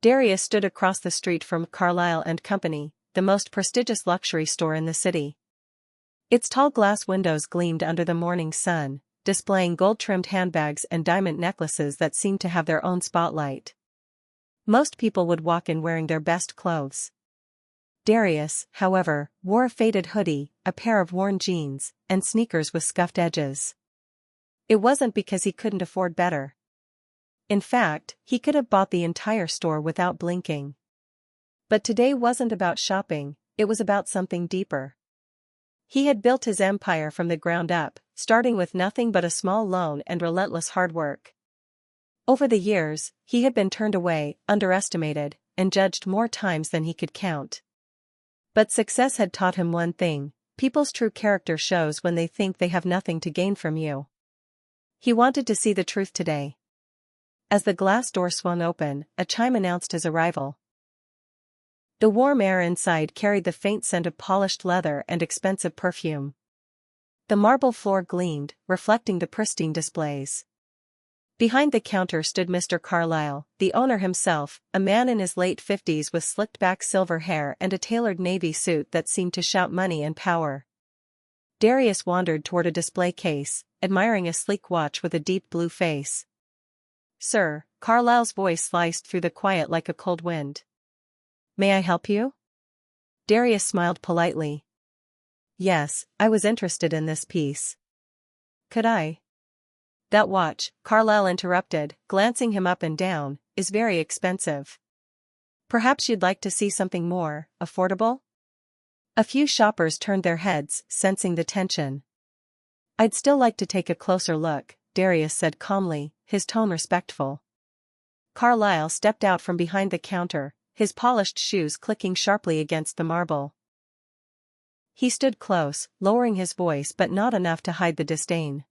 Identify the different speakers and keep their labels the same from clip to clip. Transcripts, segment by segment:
Speaker 1: Darius stood across the street from Carlyle and Company, the most prestigious luxury store in the city. Its tall glass windows gleamed under the morning sun, displaying gold-trimmed handbags and diamond necklaces that seemed to have their own spotlight. Most people would walk in wearing their best clothes. Darius, however, wore a faded hoodie, a pair of worn jeans, and sneakers with scuffed edges. It wasn't because he couldn't afford better. In fact, he could have bought the entire store without blinking. But today wasn't about shopping, it was about something deeper. He had built his empire from the ground up, starting with nothing but a small loan and relentless hard work. Over the years, he had been turned away, underestimated, and judged more times than he could count. But success had taught him one thing: people's true character shows when they think they have nothing to gain from you. He wanted to see the truth today. As the glass door swung open, a chime announced his arrival. The warm air inside carried the faint scent of polished leather and expensive perfume. The marble floor gleamed, reflecting the pristine displays. Behind the counter stood Mr. Carlyle, the owner himself, a man in his late 50s with slicked-back silver hair and a tailored navy suit that seemed to shout money and power. Darius wandered toward a display case, admiring a sleek watch with a deep blue face. "Sir," Carlyle's voice sliced through the quiet like a cold wind. "May I help you?" Darius smiled politely. "Yes, I was interested in this piece." "Could I?" "That watch," Carlyle interrupted, glancing him up and down, "is very expensive. Perhaps you'd like to see something more affordable?" A few shoppers turned their heads, sensing the tension. "I'd still like to take a closer look," Darius said calmly, his tone respectful. Carlyle stepped out from behind the counter, his polished shoes clicking sharply against the marble. He stood close, lowering his voice but not enough to hide the disdain.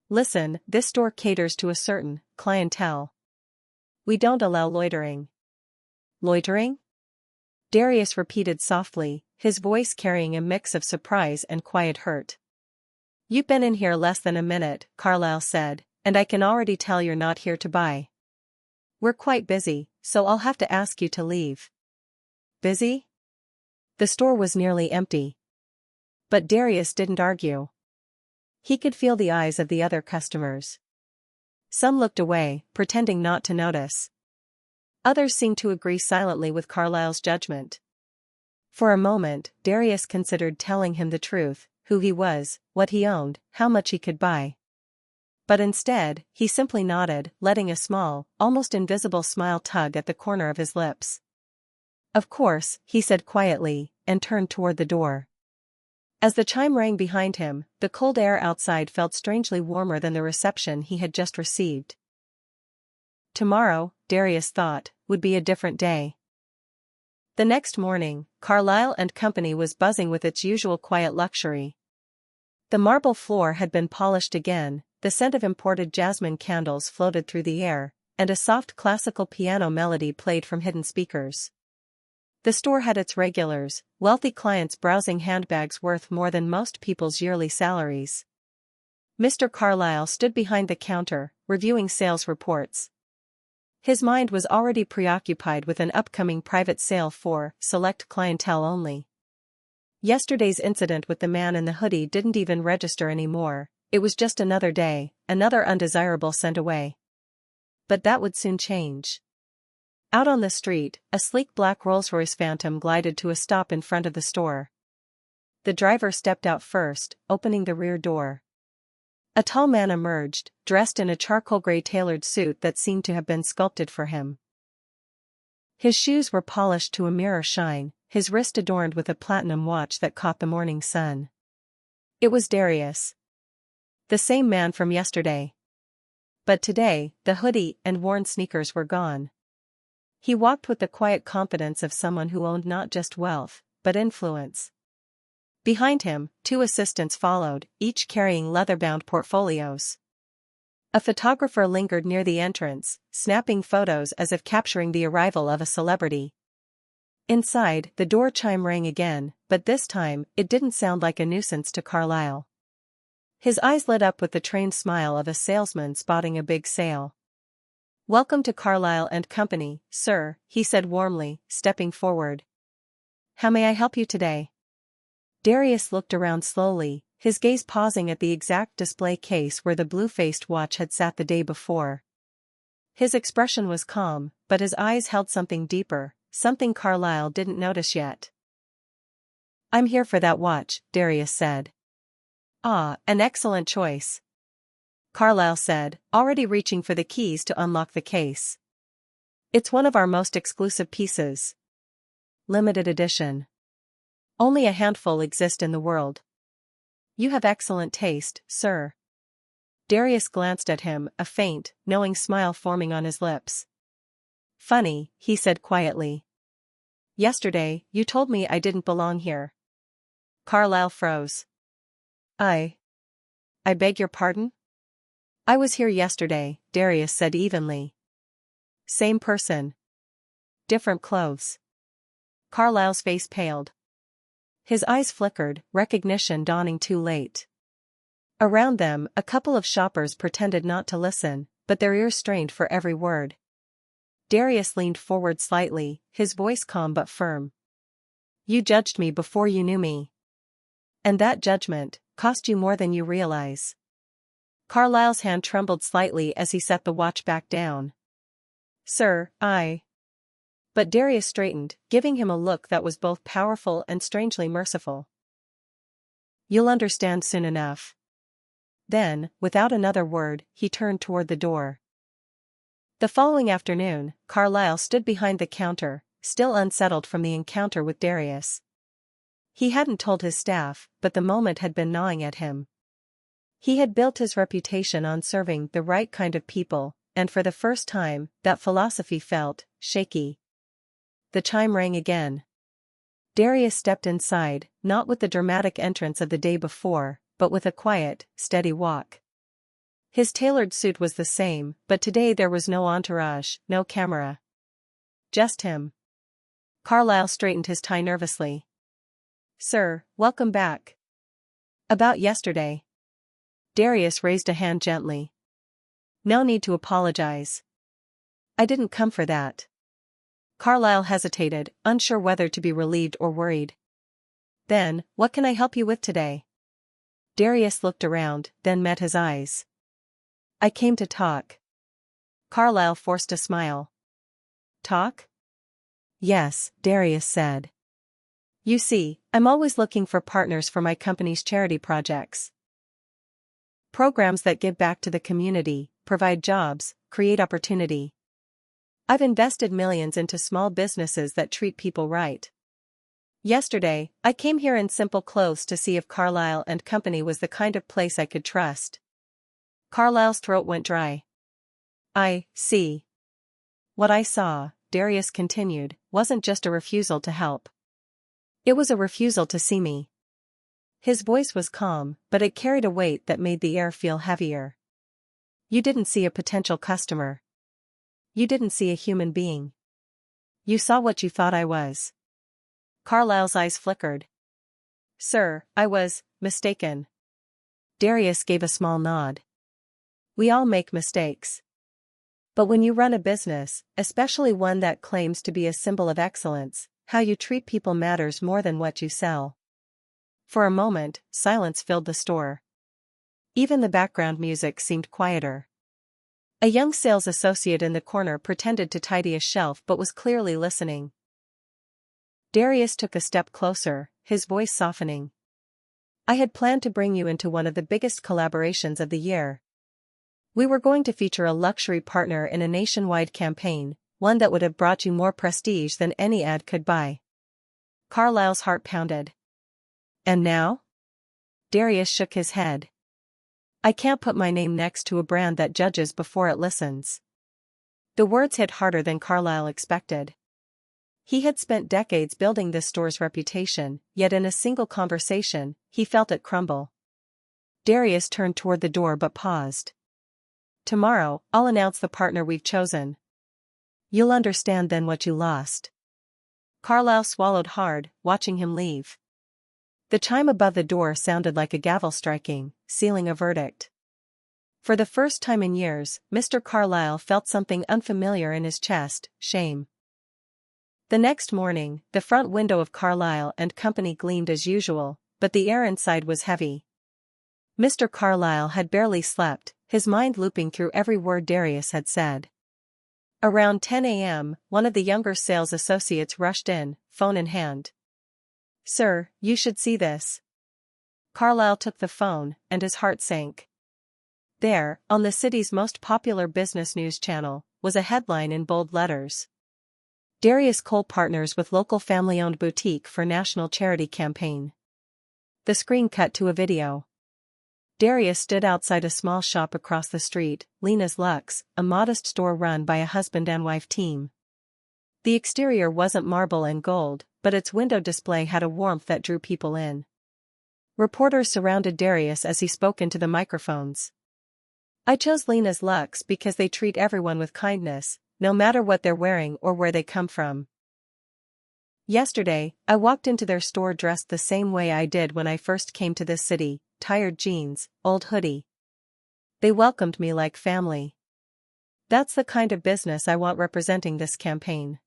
Speaker 1: "Listen, this store caters to a certain clientele. We don't allow loitering." "Loitering?" Darius repeated softly, his voice carrying a mix of surprise and quiet hurt. "You've been in here less than a minute," Carlyle said, "and I can already tell you're not here to buy. We're quite busy, so I'll have to ask you to leave." "Busy?" The store was nearly empty. But Darius didn't argue. He could feel the eyes of the other customers. Some looked away, pretending not to notice. Others seemed to agree silently with Carlyle's judgment. For a moment, Darius considered telling him the truth: who he was, what he owned, how much he could buy. But instead, he simply nodded, letting a small, almost invisible smile tug at the corner of his lips. "Of course," he said quietly, and turned toward the door. As the chime rang behind him, the cold air outside felt strangely warmer than the reception he had just received. Tomorrow, Darius thought, would be a different day. The next morning, Carlyle and Company was buzzing with its usual quiet luxury. The marble floor had been polished again, the scent of imported jasmine candles floated through the air, and a soft classical piano melody played from hidden speakers. The store had its regulars, wealthy clients browsing handbags worth more than most people's yearly salaries. Mr. Carlyle stood behind the counter, reviewing sales reports. His mind was already preoccupied with an upcoming private sale for select clientele only. Yesterday's incident with the man in the hoodie didn't even register anymore. It was just another day, another undesirable sent away. But that would soon change. Out on the street, a sleek black Rolls-Royce Phantom glided to a stop in front of the store. The driver stepped out first, opening the rear door. A tall man emerged, dressed in a charcoal gray tailored suit that seemed to have been sculpted for him. His shoes were polished to a mirror shine, his wrist adorned with a platinum watch that caught the morning sun. It was Darius. The same man from yesterday. But today, the hoodie and worn sneakers were gone. He walked with the quiet confidence of someone who owned not just wealth, but influence. Behind him, two assistants followed, each carrying leather-bound portfolios. A photographer lingered near the entrance, snapping photos as if capturing the arrival of a celebrity. Inside, the door chime rang again, but this time, it didn't sound like a nuisance to Carlyle. His eyes lit up with the trained smile of a salesman spotting a big sale. "Welcome to Carlisle and Company, sir," he said warmly, stepping forward. "How may I help you today?" Darius looked around slowly, his gaze pausing at the exact display case where the blue-faced watch had sat the day before. His expression was calm, but his eyes held something deeper, something Carlisle didn't notice yet. "I'm here for that watch," Darius said. "Ah, an excellent choice," Carlisle said, already reaching for the keys to unlock the case. "It's one of our most exclusive pieces. Limited edition. Only a handful exist in the world." "You have excellent taste, sir." Darius glanced at him, a faint, knowing smile forming on his lips. "Funny," he said quietly. "Yesterday, you told me I didn't belong here." Carlisle froze. I beg your pardon?" "I was here yesterday," Darius said evenly. "Same person. Different clothes." Carlisle's face paled. His eyes flickered, recognition dawning too late. Around them, a couple of shoppers pretended not to listen, but their ears strained for every word. Darius leaned forward slightly, his voice calm but firm. "You judged me before you knew me. And that judgment cost you more than you realize." Carlisle's hand trembled slightly as he set the watch back down. "Sir, But Darius straightened, giving him a look that was both powerful and strangely merciful. "You'll understand soon enough." Then, without another word, he turned toward the door. The following afternoon, Carlisle stood behind the counter, still unsettled from the encounter with Darius. He hadn't told his staff, but the moment had been gnawing at him. He had built his reputation on serving the right kind of people, and for the first time, that philosophy felt shaky. The chime rang again. Darius stepped inside, not with the dramatic entrance of the day before, but with a quiet, steady walk. His tailored suit was the same, but today there was no entourage, no camera. Just him. Carlisle straightened his tie nervously. "Sir, welcome back." "About yesterday." Darius raised a hand gently. "No need to apologize. I didn't come for that." Carlisle hesitated, unsure whether to be relieved or worried. "Then, what can I help you with today?" Darius looked around, then met his eyes. "I came to talk." Carlisle forced a smile. "Talk?" "Yes," Darius said. "You see, I'm always looking for partners for my company's charity projects. Programs that give back to the community, provide jobs, create opportunity. I've invested millions into small businesses that treat people right. Yesterday, I came here in simple clothes to see if Carlisle and Company was the kind of place I could trust." Carlisle's throat went dry. "I see. What I saw," Darius continued, "wasn't just a refusal to help. It was a refusal to see me." His voice was calm, but it carried a weight that made the air feel heavier. "You didn't see a potential customer. You didn't see a human being. You saw what you thought I was." Carlisle's eyes flickered. "Sir, I was mistaken." Darius gave a small nod. "We all make mistakes. But when you run a business, especially one that claims to be a symbol of excellence, how you treat people matters more than what you sell." For a moment, silence filled the store. Even the background music seemed quieter. A young sales associate in the corner pretended to tidy a shelf but was clearly listening. Darius took a step closer, his voice softening. "I had planned to bring you into one of the biggest collaborations of the year. We were going to feature a luxury partner in a nationwide campaign, one that would have brought you more prestige than any ad could buy." Carlisle's heart pounded. "And now?" Darius shook his head. "I can't put my name next to a brand that judges before it listens." The words hit harder than Carlisle expected. He had spent decades building this store's reputation, yet in a single conversation, he felt it crumble. Darius turned toward the door but paused. "Tomorrow, I'll announce the partner we've chosen. You'll understand then what you lost." Carlisle swallowed hard, watching him leave. The chime above the door sounded like a gavel striking, sealing a verdict. For the first time in years, Mr. Carlyle felt something unfamiliar in his chest, shame. The next morning, the front window of Carlyle and Company gleamed as usual, but the air inside was heavy. Mr. Carlyle had barely slept, his mind looping through every word Darius had said. Around 10 a.m., one of the younger sales associates rushed in, phone in hand. "Sir, you should see this." Carlyle took the phone, and his heart sank. There, on the city's most popular business news channel, was a headline in bold letters. Darius Cole partners with local family-owned boutique for national charity campaign. The screen cut to a video. Darius stood outside a small shop across the street, Lena's Luxe, a modest store run by a husband and wife team. The exterior wasn't marble and gold, but its window display had a warmth that drew people in. Reporters surrounded Darius as he spoke into the microphones. "I chose Lena's Luxe because they treat everyone with kindness, no matter what they're wearing or where they come from. Yesterday, I walked into their store dressed the same way I did when I first came to this city, tired jeans, old hoodie. They welcomed me like family. That's the kind of business I want representing this campaign."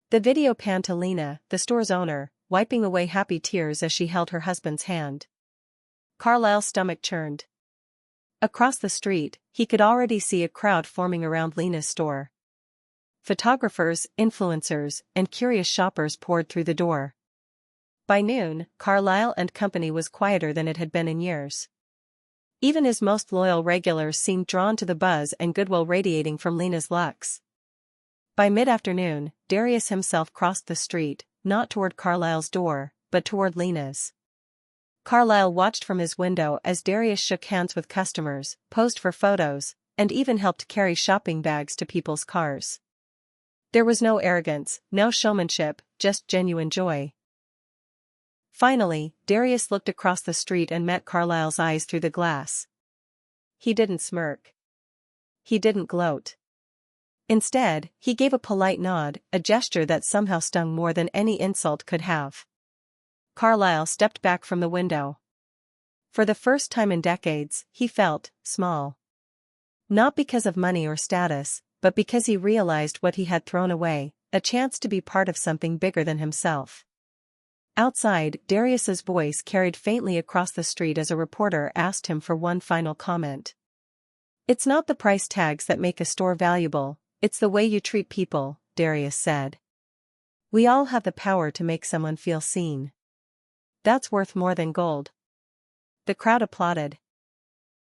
Speaker 1: The video panned to Lena, the store's owner, wiping away happy tears as she held her husband's hand. Carlyle's stomach churned. Across the street, he could already see a crowd forming around Lena's store. Photographers, influencers, and curious shoppers poured through the door. By noon, Carlyle and Company was quieter than it had been in years. Even his most loyal regulars seemed drawn to the buzz and goodwill radiating from Lena's Luxe. By mid-afternoon, Darius himself crossed the street, not toward Carlyle's door, but toward Lena's. Carlyle watched from his window as Darius shook hands with customers, posed for photos, and even helped carry shopping bags to people's cars. There was no arrogance, no showmanship, just genuine joy. Finally, Darius looked across the street and met Carlyle's eyes through the glass. He didn't smirk. He didn't gloat. Instead, he gave a polite nod, a gesture that somehow stung more than any insult could have. Carlyle stepped back from the window. For the first time in decades, he felt small. Not because of money or status, but because he realized what he had thrown away, a chance to be part of something bigger than himself. Outside, Darius's voice carried faintly across the street as a reporter asked him for one final comment. "It's not the price tags that make a store valuable, it's the way you treat people," Darius said. "We all have the power to make someone feel seen. That's worth more than gold." The crowd applauded.